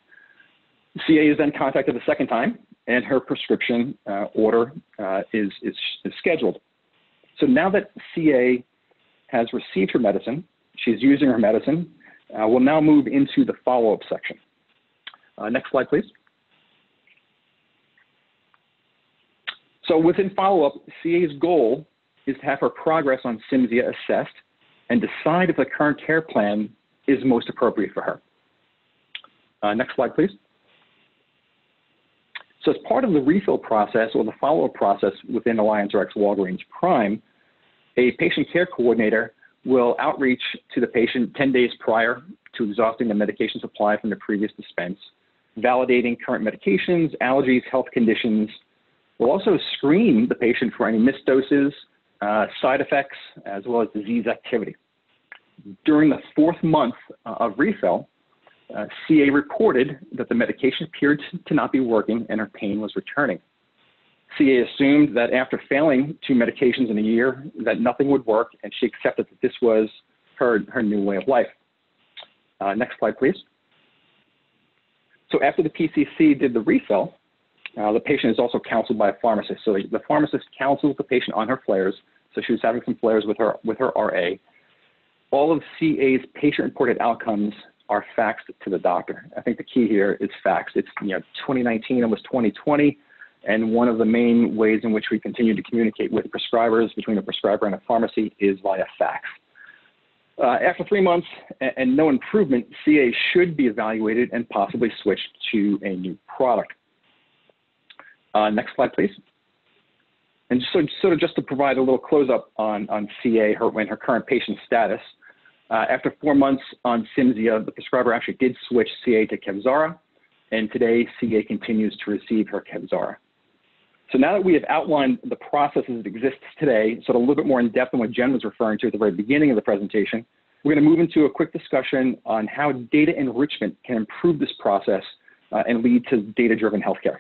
CA is then contacted a second time, and her prescription order is scheduled. So now that CA has received her medicine, she's using her medicine, we'll now move into the follow-up section. Next slide, please. So within follow-up, CA's goal is to have her progress on Cimzia assessed and decide if the current care plan is most appropriate for her. Next slide, please. So as part of the refill process or the follow-up process within AllianceRx Walgreens Prime, a patient care coordinator will outreach to the patient 10 days prior to exhausting the medication supply from the previous dispense, validating current medications, allergies, health conditions. We'll also screen the patient for any missed doses, side effects, as well as disease activity. During the 4th month of refill, CA reported that the medication appeared to not be working and her pain was returning. CA assumed that after failing 2 medications in a year, that nothing would work, and she accepted that this was her new way of life. Next slide, please. So after the PCC did the refill, the patient is also counseled by a pharmacist. So the pharmacist counsels the patient on her flares. So she was having some flares with her RA. All of CA's patient-reported outcomes are faxed to the doctor. I think the key here is faxed. It's 2019, almost 2020, and one of the main ways in which we continue to communicate with prescribers between a prescriber and a pharmacy is via fax. After 3 months and no improvement, CA should be evaluated and possibly switched to a new product. Next slide, please. And so sort of just to provide a little close-up on CA and her current patient status, after 4 months on Cimzia, the prescriber actually did switch CA to Kevzara, and today CA continues to receive her Kevzara. So now that we have outlined the processes that exist today, sort of a little bit more in depth than what Jen was referring to at the very beginning of the presentation, we're going to move into a quick discussion on how data enrichment can improve this process and lead to data-driven healthcare.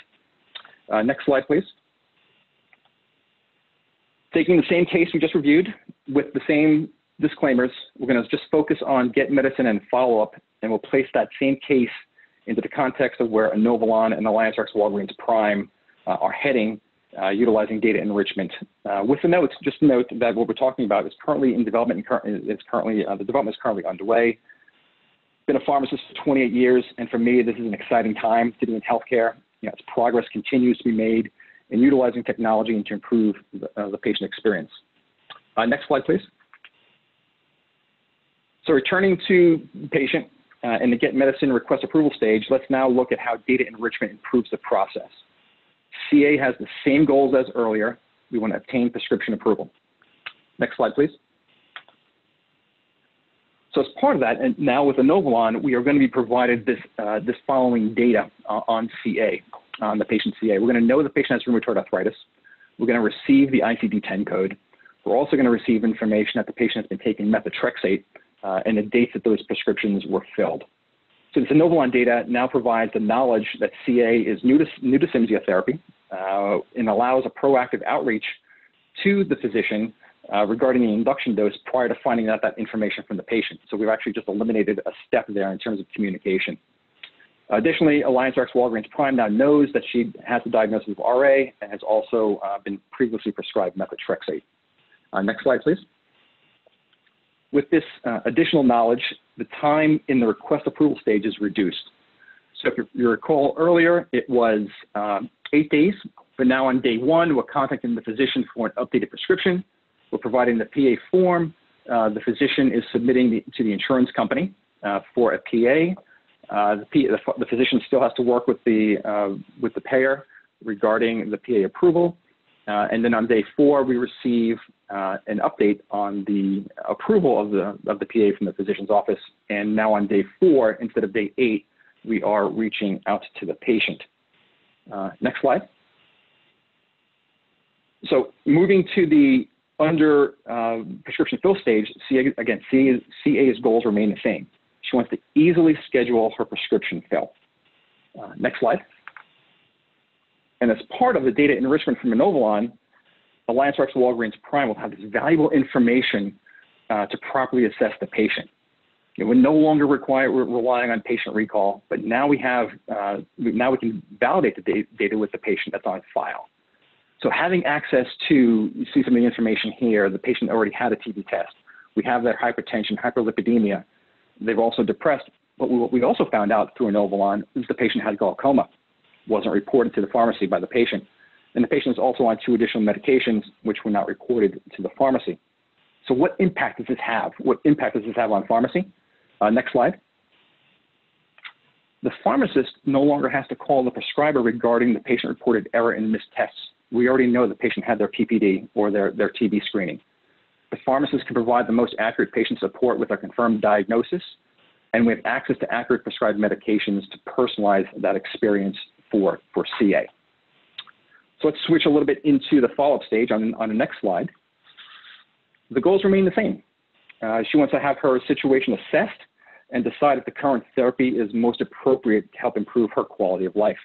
Next slide, please. Taking the same case we just reviewed with the same disclaimers, we're going to just focus on Get Medicine and Follow-Up, and we'll place that same case into the context of where Inovalon and AllianceRx Walgreens Prime are heading, utilizing data enrichment. With the notes, just note that what we're talking about is currently in development, and the development is currently underway. Been a pharmacist for 28 years, and for me, this is an exciting time to be in healthcare. As progress continues to be made in utilizing technology and to improve the patient experience. Next slide, please. So returning to patient and the Get Medicine request approval stage, let's now look at how data enrichment improves the process. CA has the same goals as earlier. We want to obtain prescription approval. Next slide, please. So as part of that, and now with Inovalon, we are going to be provided this following data on CA, on the patient CA. We're going to know the patient has rheumatoid arthritis. We're going to receive the ICD-10 code. We're also going to receive information that the patient has been taking methotrexate and the dates that those prescriptions were filled. So this Inovalon data now provides the knowledge that CA is new to Cimzia therapy and allows a proactive outreach to the physician regarding the induction dose prior to finding out that information from the patient. So we've actually just eliminated a step there in terms of communication. Additionally, AllianceRx Walgreens Prime now knows that she has the diagnosis of RA and has also been previously prescribed methotrexate. Next slide, please. With this additional knowledge, the time in the request approval stage is reduced. So if you recall earlier, it was 8 days, but now on day 1, we're contacting the physician for an updated prescription. We're providing the PA form. The physician is submitting to the insurance company for a PA. The physician still has to work with the payer regarding the PA approval. And then on day 4, we receive an update on the approval of the PA from the physician's office. And now on day 4, instead of day 8, we are reaching out to the patient. Next slide. So moving to the under prescription fill stage, CA's goals remain the same. She wants to easily schedule her prescription fill. Next slide. And as part of the data enrichment from Inovalon, AllianceRx Walgreens Prime will have this valuable information to properly assess the patient. We're no longer relying on patient recall, but now we can validate the data with the patient that's on file. So having access to, you see some of the information here, the patient already had a TB test. We have their hypertension, hyperlipidemia. They've also depressed, but what we also found out through Inovalon is the patient had glaucoma. Wasn't reported to the pharmacy by the patient. And the patient is also on 2 additional medications, which were not reported to the pharmacy. So what impact does this have? What impact does this have on pharmacy? Next slide. The pharmacist no longer has to call the prescriber regarding the patient-reported error in missed tests. We already know the patient had their PPD or their TB screening. The pharmacist can provide the most accurate patient support with a confirmed diagnosis, and we have access to accurate prescribed medications to personalize that experience for CA. So let's switch a little bit into the follow-up stage on the next slide. The goals remain the same. She wants to have her situation assessed and decide if the current therapy is most appropriate to help improve her quality of life.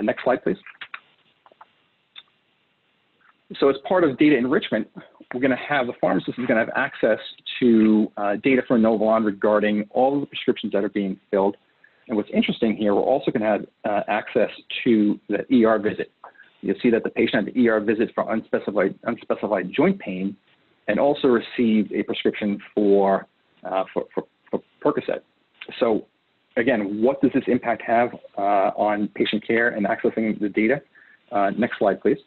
Next slide, please. So as part of data enrichment, we're going to have the pharmacist is going to have access to data from Inovalon regarding all of the prescriptions that are being filled. And what's interesting here, we're also going to have access to the ER visit. You'll see that the patient had the ER visit for unspecified joint pain and also received a prescription for Percocet. So again, what does this impact have on patient care and accessing the data? Next slide, please.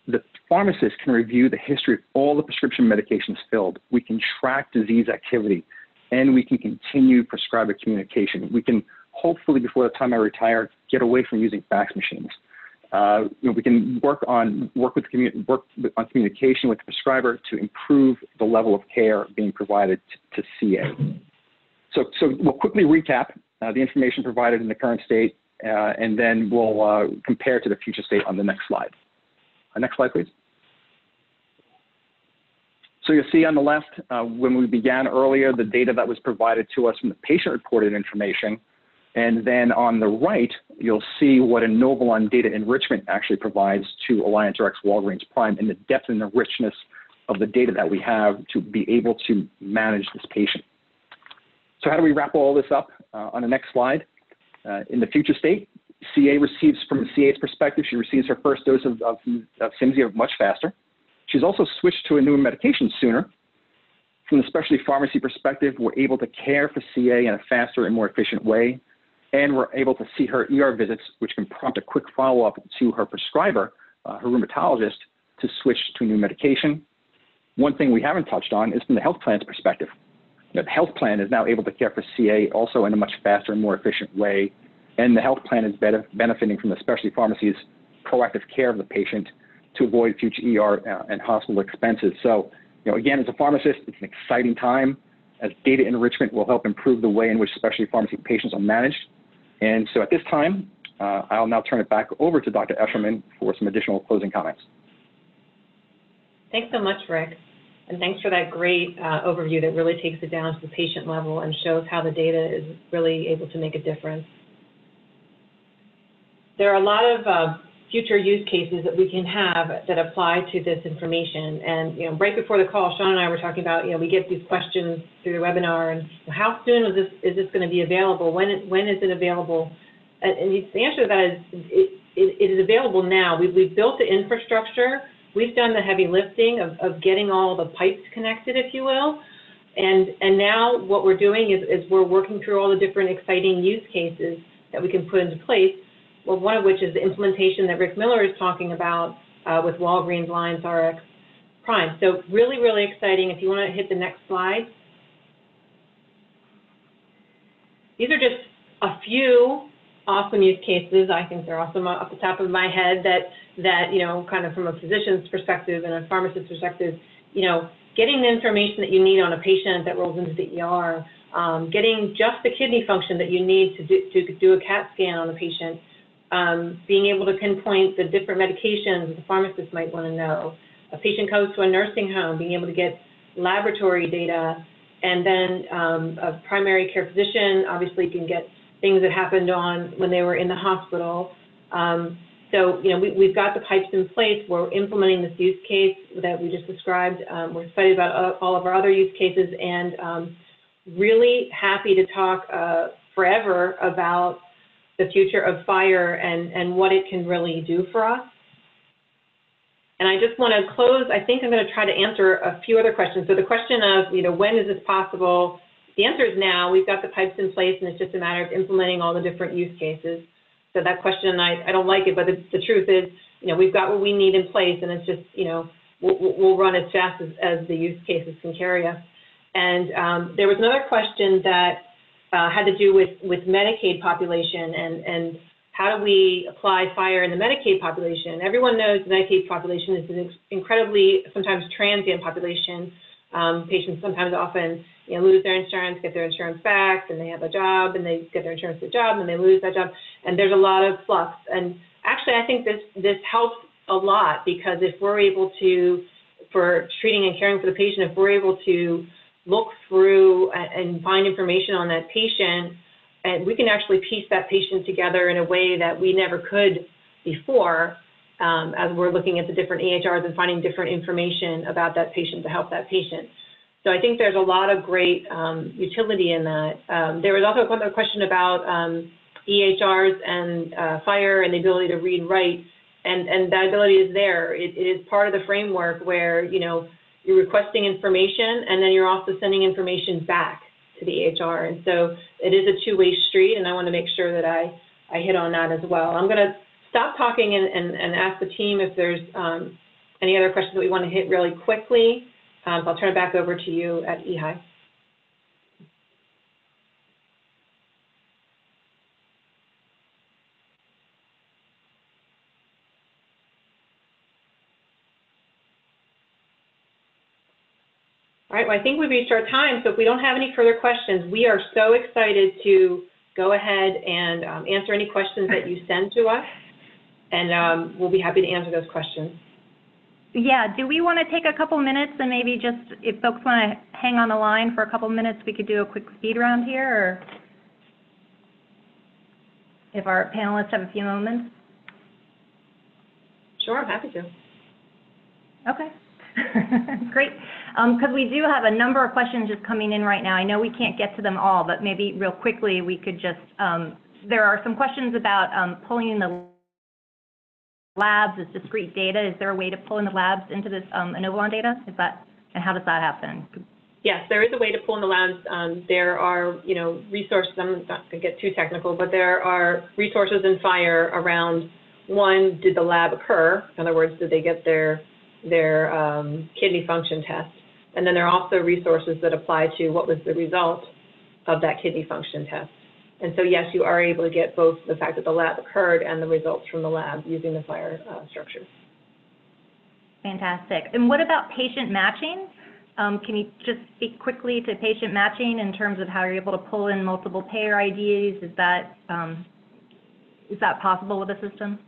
The pharmacist can review the history of all the prescription medications filled. We can track disease activity, and we can continue prescriber communication. We can hopefully, before the time I retire, get away from using fax machines. We can work on communication with the prescriber to improve the level of care being provided to CA. So we'll quickly recap the information provided in the current state, and then we'll compare to the future state on the next slide. Next slide, please. So you'll see on the left, when we began earlier, the data that was provided to us from the patient-reported information. And then on the right, you'll see what Inovalon data enrichment actually provides to AllianceRx Walgreens Prime and the depth and the richness of the data that we have to be able to manage this patient. So how do we wrap all this up on the next slide? In the future state, CA receives, from CA's perspective, she receives her first dose of Cimzia much faster. She's also switched to a newer medication sooner. From the specialty pharmacy perspective, we're able to care for CA in a faster and more efficient way, and we're able to see her ER visits, which can prompt a quick follow-up to her prescriber, her rheumatologist, to switch to a new medication. One thing we haven't touched on is from the health plan's perspective. The health plan is now able to care for CA also in a much faster and more efficient way, and the health plan is benefiting from the specialty pharmacy's proactive care of the patient to avoid future ER and hospital expenses. So, again, as a pharmacist, it's an exciting time, as data enrichment will help improve the way in which specialty pharmacy patients are managed. And so at this time, I'll now turn it back over to Dr. Eshelman for some additional closing comments. Thanks so much, Rick. And thanks for that great overview that really takes it down to the patient level and shows how the data is really able to make a difference. There are a lot of future use cases that we can have that apply to this information. And right before the call, Shawn and I were talking about, we get these questions through the webinar, and how soon is this going to be available? When is it available? And the answer to that is it is available now. We've built the infrastructure. We've done the heavy lifting of getting all the pipes connected, if you will. And now what we're doing is we're working through all the different exciting use cases that we can put into place. Well, one of which is the implementation that Rick Miller is talking about with Walgreens AllianceRx Prime. So really, really exciting. If you want to hit the next slide. These are just a few awesome use cases. I think they're awesome off the top of my head that kind of from a physician's perspective and a pharmacist's perspective, getting the information that you need on a patient that rolls into the ER, getting just the kidney function that you need to do a CAT scan on a patient, being able to pinpoint the different medications that the pharmacist might want to know. A patient goes to a nursing home, being able to get laboratory data, and then a primary care physician obviously can get things that happened when they were in the hospital. So, we've got the pipes in place. We're implementing this use case that we just described. We're excited about all of our other use cases, and really happy to talk forever about the future of FHIR and what it can really do for us. And I just want to close. I think I'm going to try to answer a few other questions. So the question of, when is this possible? The answer is now. We've got the pipes in place, and it's just a matter of implementing all the different use cases. So that question, I don't like it, but the truth is, we've got what we need in place, and it's just, we'll run as fast as the use cases can carry us. And there was another question that had to do with Medicaid population and how do we apply FHIR in the Medicaid population. Everyone knows the Medicaid population is an incredibly, sometimes transient population. Patients sometimes often lose their insurance, get their insurance back, and they have a job, and they get their insurance to a job, and they lose that job, and there's a lot of flux. And actually, I think this helps a lot, because if we're able to, for treating and caring for the patient, if we're able to look through and find information on that patient, and we can actually piece that patient together in a way that we never could before, as we're looking at the different EHRs and finding different information about that patient to help that patient. So I think there's a lot of great utility in that. There was also another question about EHRs and FHIR and the ability to read and write, and that ability is there. It is part of the framework where, you're requesting information, and then you're also sending information back to the EHR. And so it is a two-way street, and I want to make sure that I hit on that as well. I'm going to stop talking and ask the team if there's any other questions that we want to hit really quickly. I'll turn it back over to you at EHI. All right, well, I think we've reached our time, so if we don't have any further questions, we are so excited to go ahead and answer any questions that you send to us, and we'll be happy to answer those questions. Yeah, do we want to take a couple minutes and maybe just, if folks want to hang on the line for a couple minutes, we could do a quick speed round here, or if our panelists have a few moments? Sure, I'm happy to. Okay, great. Because we do have a number of questions just coming in right now. I know we can't get to them all, but maybe real quickly we could just, there are some questions about pulling in the labs as discrete data. Is there a way to pull in the labs into this Inovalon data? And how does that happen? Yes, there is a way to pull in the labs. There are, resources, I'm not going to get too technical, but there are resources in FHIR around, one, did the lab occur? In other words, did they get their kidney function test? And then there are also resources that apply to what was the result of that kidney function test. And so, yes, you are able to get both the fact that the lab occurred and the results from the lab using the FHIR structure. Fantastic. And what about patient matching? Can you just speak quickly to patient matching in terms of how you're able to pull in multiple payer IDs? Is that possible with the system?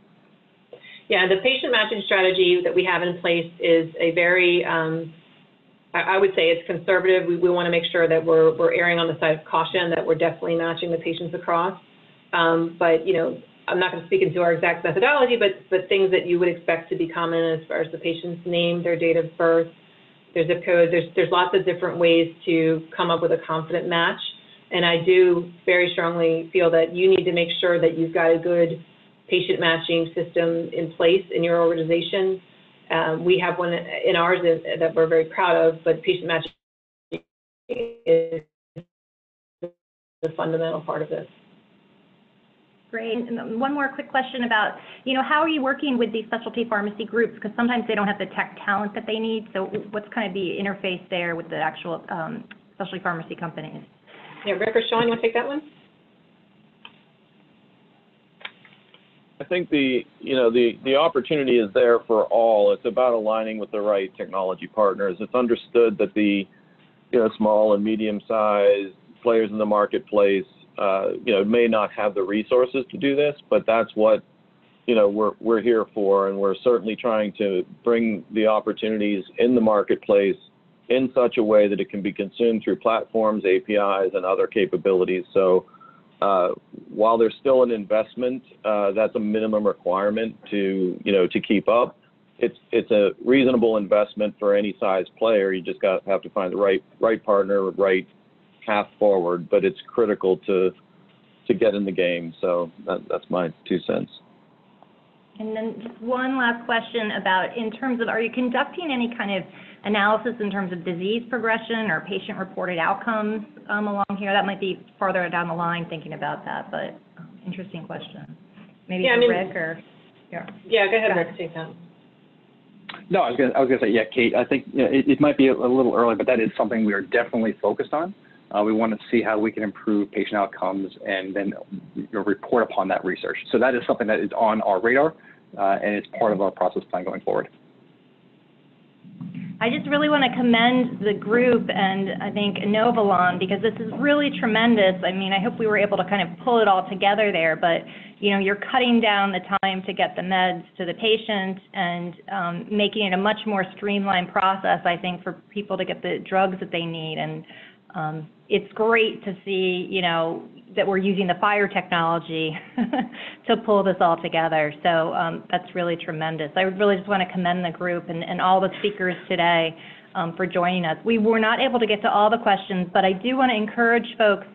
Yeah, the patient matching strategy that we have in place is a very, I would say it's conservative. We want to make sure that we're erring on the side of caution, that we're definitely matching the patients across. But, I'm not going to speak into our exact methodology, but things that you would expect to be common as far as the patient's name, their date of birth, their zip code. There's lots of different ways to come up with a confident match. And I do very strongly feel that you need to make sure that you've got a good patient matching system in place in your organization. We have one in ours that we're very proud of, but patient matching is the fundamental part of this. Great. And one more quick question about, how are you working with these specialty pharmacy groups? Because sometimes they don't have the tech talent that they need. So what's kind of the interface there with the actual specialty pharmacy companies? Yeah, Rick or Shawn, you want to take that one? I think the opportunity is there for all. It's about aligning with the right technology partners. It's understood that the small and medium-sized players in the marketplace may not have the resources to do this, but that's what we're here for, and we're certainly trying to bring the opportunities in the marketplace in such a way that it can be consumed through platforms, APIs, and other capabilities. So while there's still an investment, that's a minimum requirement to keep up. It's a reasonable investment for any size player. You just have to find the right partner, right path forward, but it's critical to get in the game. So that's my 2 cents. And then just one last question about, in terms of, are you conducting any kind of analysis in terms of disease progression or patient-reported outcomes along here? That might be farther down the line thinking about that, but interesting question. Maybe Rick or Yeah, go ahead, Rick, take that. No, I was gonna say, yeah, Kate. I think it might be a little early, but that is something we are definitely focused on. We want to see how we can improve patient outcomes and then report upon that research. So that is something that is on our radar, and it's part of our process plan going forward. I just really want to commend the group and I think Inovalon, because this is really tremendous. I mean, I hope we were able to kind of pull it all together there, but you're cutting down the time to get the meds to the patient and making it a much more streamlined process, I think, for people to get the drugs that they need. And it's great to see, that we're using the FHIR technology to pull this all together. So that's really tremendous. I really just want to commend the group and all the speakers today for joining us. We were not able to get to all the questions, but I do want to encourage folks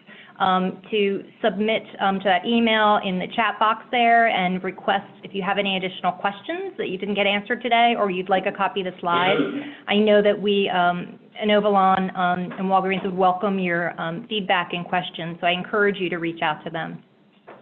to submit to that email in the chat box there and request if you have any additional questions that you didn't get answered today or you'd like a copy of the slides. I know that we, Inovalon and Walgreens would welcome your feedback and questions, so I encourage you to reach out to them.